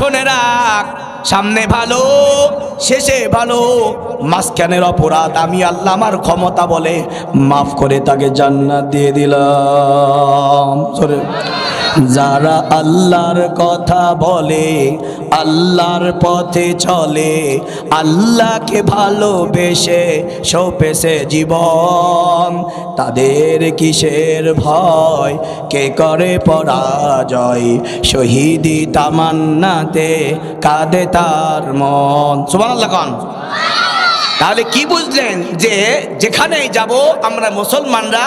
শুনে রাখ, সামনে ভালো শেষে ভালো, মাঝখানের অপরাধ আমি আল্লাহ আমার ক্ষমতা বলে মাফ করে তাকে জান্নাত দিয়ে দিলাম। যারা আল্লাহর কথা বলে, আল্লাহর পথে চলে, আল্লাহকে ভালোবেসে সঁপেছে জীবন, তাদের কিসের ভয়, কে করে পরাজয়, শহীদি তামান্নাতে কাঁদে তার মন। সুবহানাল্লাহ কোন। তাহলে কি বুঝলেন যে যেখানেই যাব আমরা মুসলমানরা,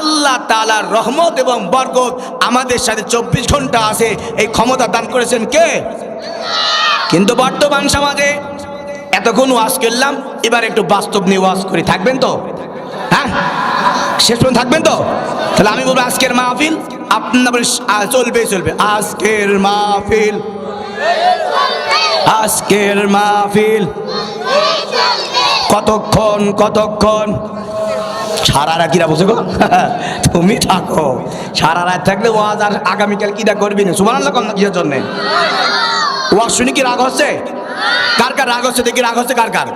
আল্লাহ তাআলার রহমত এবং বরকত আমাদের সাথে 24 ঘন্টা আছে, এই ক্ষমতা দান করেছেন কে? কিন্তু বর্তমান সমাজে এতক্ষণ ওয়াজ করলাম, এবার একটু বাস্তব নিয়ে ওয়াজ করি। থাকবেন তো? হ্যাঁ, শেষ পর্যন্ত থাকবেন তো? তাহলে আমি বলবো আজকের মাহফিল আপনার চলবে চলবে। আজকের মাহফিল, আজকের মাহফিল কতক্ষণ কতক্ষণ? সারা রাত কিরা বসে গো? তুমি থাকো, সারা রাত থাকলে ওয়াজ আর আগামীকাল কিরা করবি না? সুবহানাল্লাহ কম না কিসের জন্য? ওয়াজ শুনি কি রাগ হচ্ছে? কার কার রাগ হচ্ছে দেখি? রাগ হচ্ছে কার কার?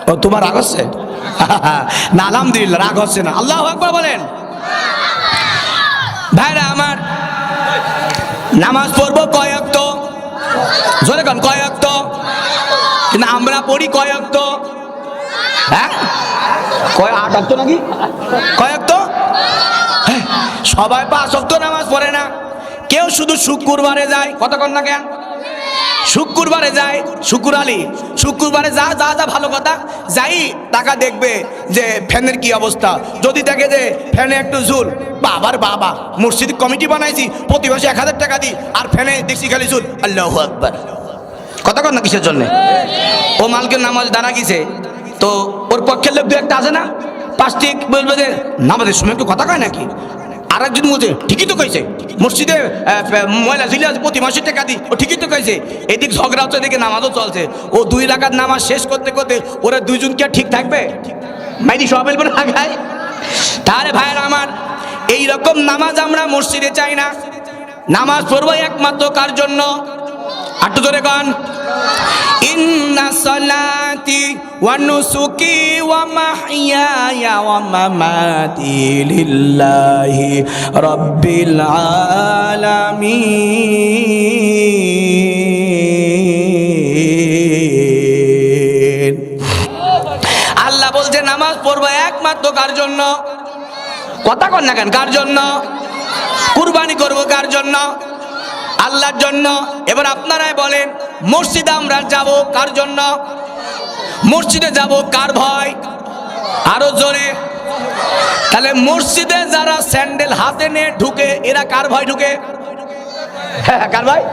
ও তোমার রাগ হচ্ছে না? আলহামদুলিল্লাহ রাগ হচ্ছে না। আল্লাহু আকবার বলেন। ভাইরা আমার, নামাজ পড়বো কয় ওয়াক্ত? জোরে কোন কয় ওয়াক্ত? কিন্তু আমরা পড়ি কয় ওয়াক্ত? হ্যাঁ, কয় 8 ওয়াক্ত নাকি? কয় ওয়াক্ত? সবাই 5 ওয়াক্ত নামাজ পড়ে না, কেউ শুধু শুক্রবারে যায়। কতক্ষণ না কেন? শুক্রবারে যায়, শুক্র আলী শুক্রবারে যা যা যা ভালো কথা, যাই টাকা দেখবে যে ফ্যানের কি অবস্থা। যদি দেখে যে ফ্যানে একটু ঝুল, বাবার বাবা মসজিদ কমিটি বানাইছি, প্রতি মাসে 1000 টাকা দিই, আর ফ্যানে দেখছি খালি ঝুল। আল্লাহু আকবার। কতক্ষণ না কিসের জন্য? ও মালকে নামাজ দাঁড়া গেছে, তো ওর পক্ষের লোক 2-1টা আছে না, 5টি বলবে যে নামাজের সময় একটু কথা কয় নাকি? আর একজন বলছে ঠিকই তো কইছে, মসজিদে ময়লা ঝিলে আছে, প্রতি মাসে টাকা দিই, ও ঠিকই তো কইছে। এদিক ঝগড়া হচ্ছে, এদিকে নামাজও চলছে। ও 2 রাকাত নামাজ শেষ করতে করতে ওরা 2জন কি আর ঠিক থাকবে? মাইরি সব বলবে না খায়। তাহলে ভাইয়ের আমার, এইরকম নামাজ আমরা মসজিদে চাই না। নামাজ পড়বো একমাত্র কার জন্য? একটু জোরে গান। ইন্না সালাতি ওয়া নুসুকি ওয়া মাহইয়ায়া ওয়া মামাতি লিল্লাহি রাব্বিল আলামিন। আল্লাহ বলছে নামাজ পড়বো একমাত্র কার জন্য? কথা কন না কেন? কার জন্য? কুরবানি করবো কার জন্য? আল্লাহর জন্য। এবার আপনারাই বলেন, মসজিদে আমরা যাব কার জন্য? মসজিদে যাব কার ভয়? আরো জোরে। তাহলে মসজিদে যারা স্যান্ডেল হাতে নিয়ে ঢুকে, এরা কার ভয় ঢুকে? কার ভয়?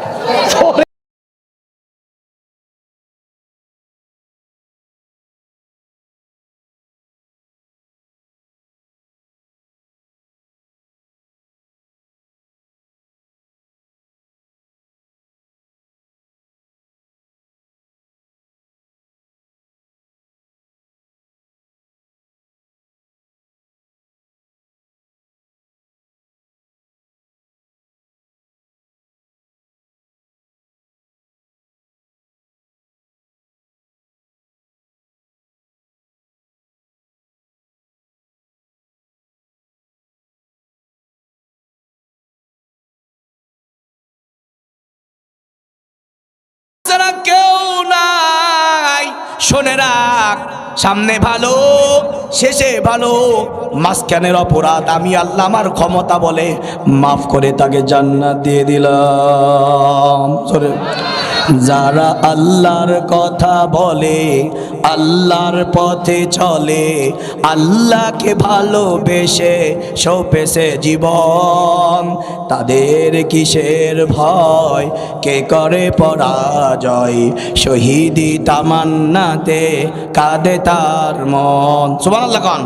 কেউ নাই, শুনে রাখ, সামনে ভালো শেষে ভালো, মাঝখানের অপরাধ আমি আল্লাহ আমার ক্ষমতা বলে মাফ করে তাকে জান্নাত দিয়ে দিলাম। যারা আল্লাহর কথা বলে, আল্লাহর পথে চলে, আল্লাহকে ভালোবেসে সঁপেছে জীবন, তাদের কিসের ভয়, কে করে পরাজয়, শহীদি তামান্নাতে কাঁদে তার মন। সুবহানাল্লাহ কোন।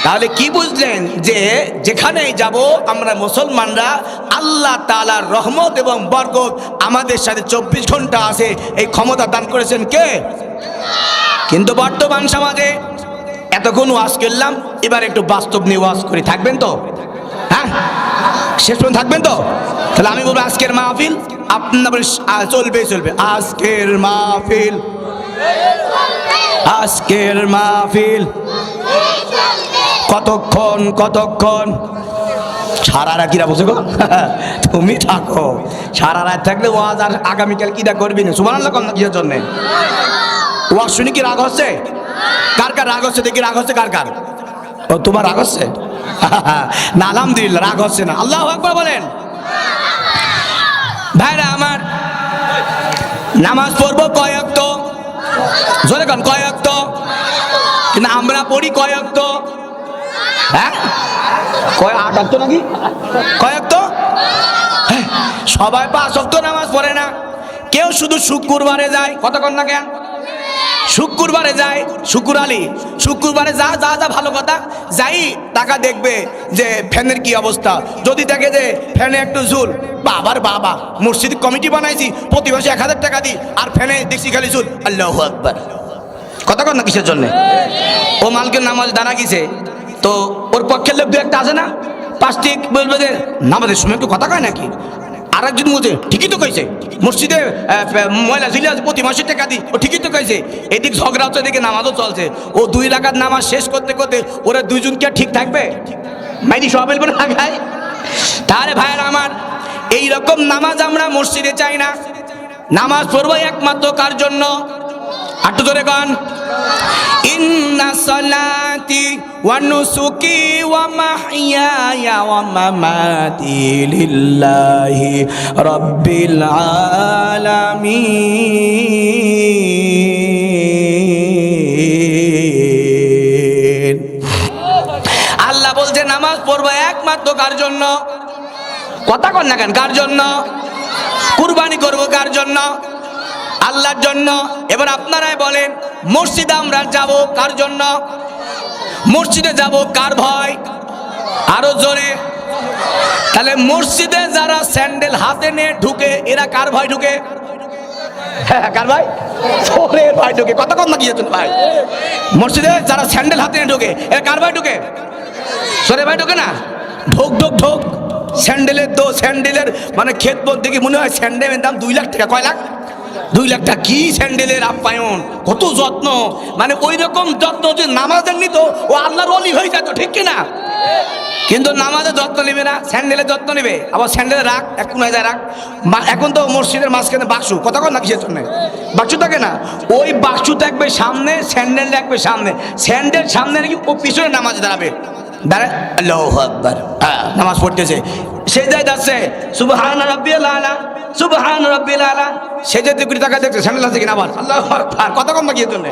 তাহলে কি বুঝলেন যে যেখানেই যাব আমরা মুসলমানরা, আল্লাহ তাআলার রহমত এবং বরকত আমাদের সাথে 24 ঘন্টা আছে, এই ক্ষমতা দান করেছেন কে? কিন্তু বর্তমান সমাজে এতক্ষণ ওয়াজ করলাম, এবার একটু বাস্তব নিয়ে ওয়াজ করি। থাকবেন তো? হ্যাঁ, শেষ পর্যন্ত থাকবেন তো? তাহলে আমি বলবো আজকের মাহফিল আপনার চলবে চলবে। আজকের মাহফিল, আজকের মাহফিল কতক্ষণ কতক্ষণ? সারা রাত কিরা বসে গো তুমি থাকো, সারা রাত থাকলে ওয়াজ আর আগামীকাল কিরা করবি না? সুবহানাল্লাহ কম না কিসের জন্যে? ওয়াজ শুনি কি রাগ হচ্ছে? কার কার রাগ হচ্ছে দেখি, রাগ হচ্ছে কার কার? ও তোমার রাগ হচ্ছে না? আলহামদুলিল্লাহ রাগ হচ্ছে না। আল্লাহু আকবার বলেন। ভাইরা আমার, নামাজ পড়বো কয় ওয়াক্ত? জোরে কোন কয় ওয়াক্ত? কিন্তু আমরা পড়ি কয় ওয়াক্ত? হ্যাঁ কয় 8 ওয়াক্ত নাকি? কয় ওয়াক্ত? সবাই 5 ওয়াক্ত নামাজ পড়ে না, কেউ শুধু শুক্রবারে যায়। কতক্ষণ না কেন? শুক্রবারে যায়। শুকুর আলী শুক্রবারে যা যা যা ভালো কথা, যাই টাকা দেখবে যে ফ্যানের কি অবস্থা। যদি দেখে যে ফ্যানে একটু ঝুল, বাবার বাবা মসজিদ কমিটি বানাইছি, প্রতি মাসে 1000 টাকা দিই, আর ফ্যানে দেখছি খালি ঝুল। আল্লাহু আকবার। কতক্ষণ না কিসের জন্যে? ও মালকে নামাজ দাঁড়া গেছে, তো ওর পক্ষের লোক দু একটা আছে না, 5টি বলবে যে নামাজের সময় একটু কথা কয় নাকি? আর একজন বলছে ঠিকই তো কইছে, মসজিদে ময়লা ঝিলে আছে, প্রতি মাসে টাকা দিই, ও ঠিকই তো কইছে। এদিক ঝগড়া হচ্ছে, এদিকে নামাজও চলছে। ও 2 রাকাত নামাজ শেষ করতে করতে ওরা দুইজন কি ঠিক থাকবে? মাইনি সব বলবে না খায়। তাহলে ভাইয়ের আমার, এই রকম নামাজ আমরা মসজিদে চাই না। নামাজ পড়বো একমাত্র কার জন্য? আটটু ধরে গান। ইন্না সালাতি ওয়া নুসুকি ওয়া মাহইয়ায়া ওয়া মামাতি লিল্লাহি রাব্বিল আলামিন। আল্লাহ বলছে নামাজ পড়বো একমাত্র কার জন্য? কথা কন না কেন? কার জন্য? কুরবানি করবো কার জন্য? আল্লাহর জন্য। এবার আপনারাই বলেন, মসজিদে আমরা যাব কার জন্য? মসজিদে যাব কার ভয়? আরো জোরে। তাহলে মসজিদে যারা স্যান্ডেল হাতে নিয়ে ঢুকে, এরা কার ভয় ঢুকে? হ্যাঁ কার ভাই? চোরের ভয় ঢুকে। কতক্ষণ না গিয়েছেন ভাই? মসজিদে যারা স্যান্ডেল হাতে নিয়ে ঢুকে, এরা কার ভয় ঢুকে? চোরের ভয় ঢুকে না? ঢোক ঢোক ঢোক। স্যান্ডেলের স্যান্ডেলের মানে ক্ষেত বলতে কি মনে হয় স্যান্ডেলের দাম 2 লাখ টাকা। কয় লাখ? 2 লাখ টাকা। কি স্যান্ডেলের আপ্যায়ন, কত যত্ন, মানে ওই রকম যত্ন যে নামাজের নিত ও আল্লাহর ওলি হয়ে যেত, ঠিক কিনা? কিন্তু নামাজের যত্ন নেবে না, স্যান্ডেলের যত্ন নেবে। আবার স্যান্ডেলের রাখ এক কোনায় যায় রাখ। এখন তো মসজিদের মাঝখানে বাক্সু, কতক্ষণ না কিসের জন্য? বাক্সু থাকে না, ওই বাক্সু থাকবে সামনে, স্যান্ডেল রাখবে সামনে, স্যান্ডেল সামনে রেখে ও পিছনে নামাজে দাঁড়াবে। দাঁড়ায় আল্লাহু আকবার, নামাজ পড়তেছে। সে যায় যাচ্ছে সুবহান রাব্বিয়াল আলা, সুবহান রাব্বিল আলা। সে যে 2 টাকা দেখছে স্যান্ডেল আছে কিনা, আবার আল্লাহু আকবার। কতক্ষণ না কিসের জন্য?